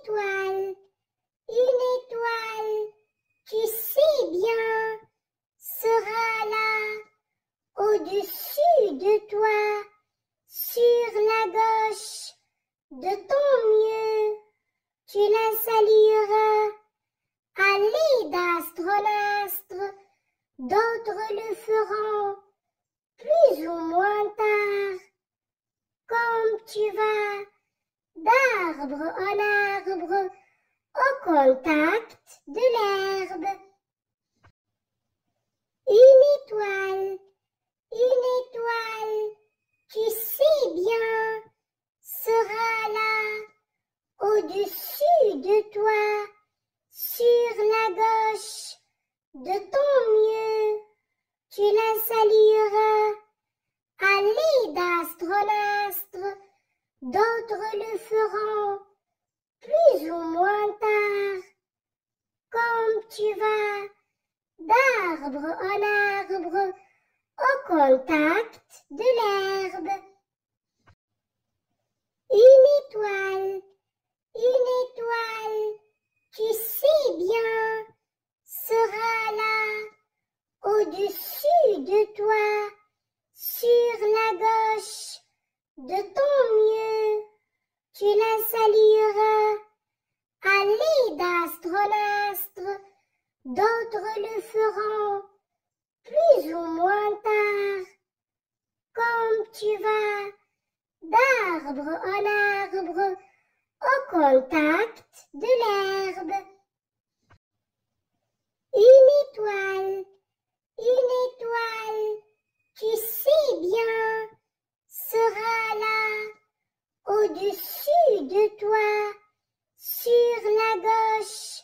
une étoile qui sait bien sera là au-dessus de toi, sur la gauche de ton mieux, tu la salueras à l'aide d'astronastre, d'autres le feront plus ou moins tard, comme tu vas d'arbre en arbre au contact de l'herbe. Une étoile qui sait bien sera là au-dessus de toi, sur la gauche de ton mieux, tu la salueras à l'aide d'astronastre, d'autres le feront plus ou moins tard, comme tu vas d'arbre en arbre au contact de l'herbe. Une étoile qui sait bien sera là au-dessus de toi, sur la gauche de ton mieux, tu la salueras à l'aide d'astronastre, d'autres le feront plus ou moins tard, comme tu vas d'arbre en arbre au contact de l'herbe. Une étoile qui sait bien sera là au-dessus de toi, sur la gauche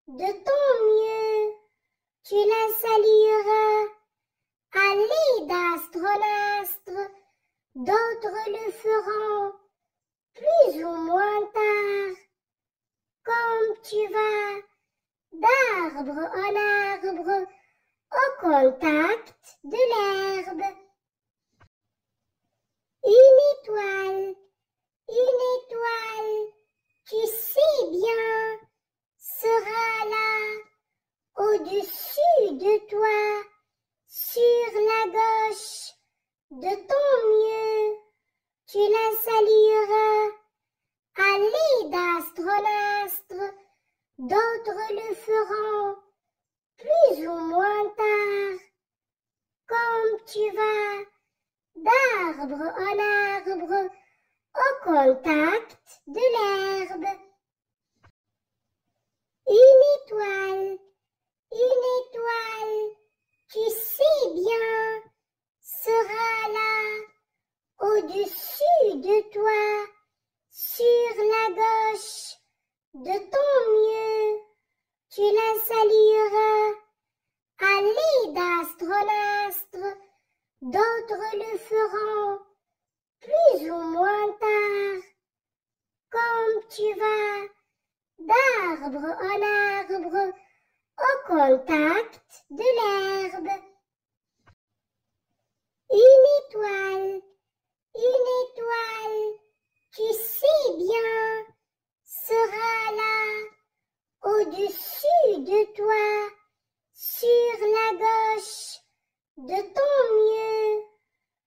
de ton mieux, tu la salueras à l'aide d'astronastre, d'autres le feront plus ou moins tard, comme tu vas d'arbre en arbre au contact de l'herbe. Une étoile qui sait bien sera là au-dessus de toi, sur la gauche de ton mieux, tu la salueras à l'aide d'astronastre, d'autres le feront plus ou moins tard, comme tu vas d'arbre en arbre au contact de l'herbe. Une étoile qui sait bien sera là au-dessus de toi, sur la gauche de ton mieux, tu la salueras à l'aide d'astronastre, d'autres le feront plus ou moins tard, comme tu vas d'arbre en arbre au contact de l'herbe. Une étoile qui sait bien sera là au-dessus de toi, sur la gauche de ton mieux,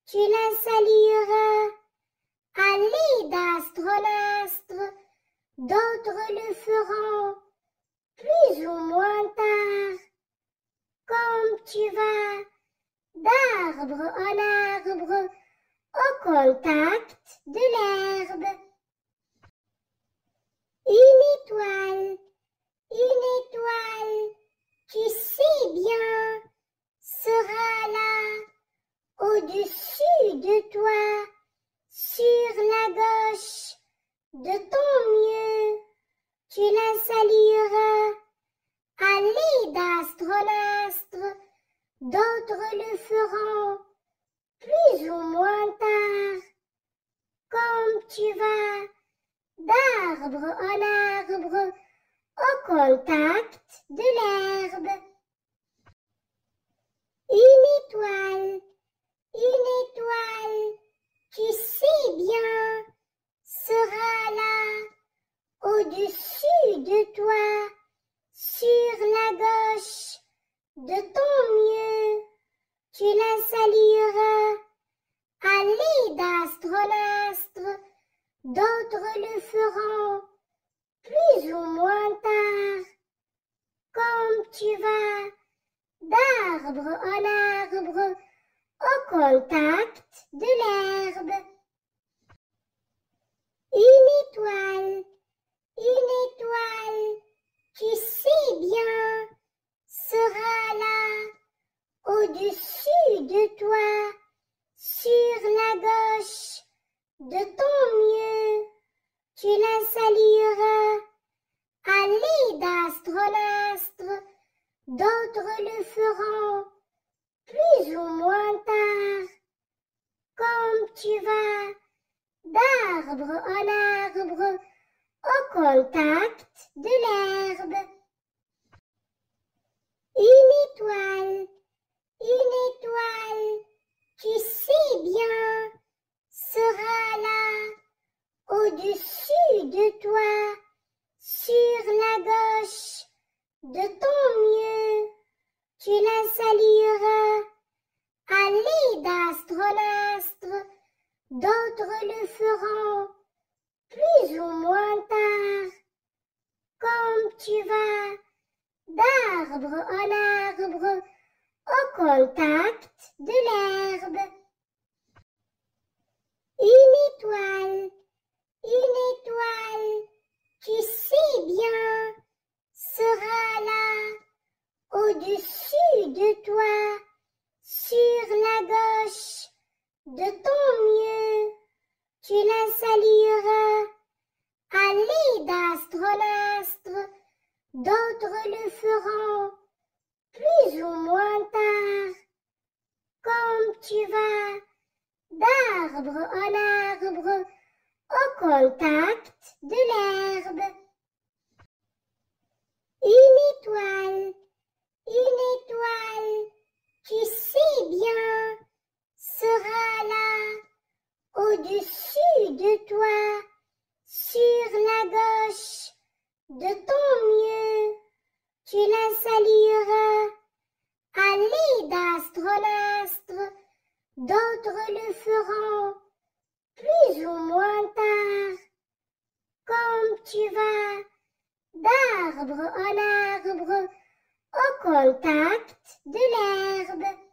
tu la salueras à l'aide d'astronastre, d'autres le feront plus ou moins tard, comme tu vas d'arbre en arbre au contact de l'herbe. Une étoile qui sait bien sera là au-dessus de toi, sur la gauche de ton mieux, tu la salueras à l'aide d'astronastre, d'autres le feront plus ou moins tard, comme tu vas d'arbre en arbre au contact de l'herbe. Une étoile qui sait bien sera là au-dessus toi, sur la gauche, de ton mieux, tu la salueras. À l'aide d'astronastre, d'autres le feront, plus ou moins tard. Comme tu vas, d'arbre en arbre, au contact de l'herbe. Une étoile, tu sais bien, sera là, au-dessus de toi, sur la gauche, de ton mieux, tu la salueras. À l'aide d'astronastre, d'autres le feront, plus ou moins tard. Comme tu vas, d'arbre en arbre, au contact de l'herbe. Une étoile, tu sais bien, sera là, au-dessus de toi, sur la gauche, de ton mieux, tu la salueras. À l'aide d'astronastre, d'autres le feront, plus ou moins tard. Comme tu vas, d'arbre en arbre, au contact de l'herbe. Une étoile, tu sais bien, sera là, au-dessus de toi, sur la gauche, de ton mieux, tu la salueras. À l'aide d'astronastre, d'autres le feront, plus ou moins tard. Comme tu vas, d'arbre en arbre, au contact de l'herbe. Une étoile, tu sais bien, sera là, au-dessus de toi, sur la gauche, de ton mieux, tu la salueras. À l'aide d'astronastre, d'autres le feront, plus ou moins tard. Comme tu vas, d'arbre en arbre, au contact de l'herbe.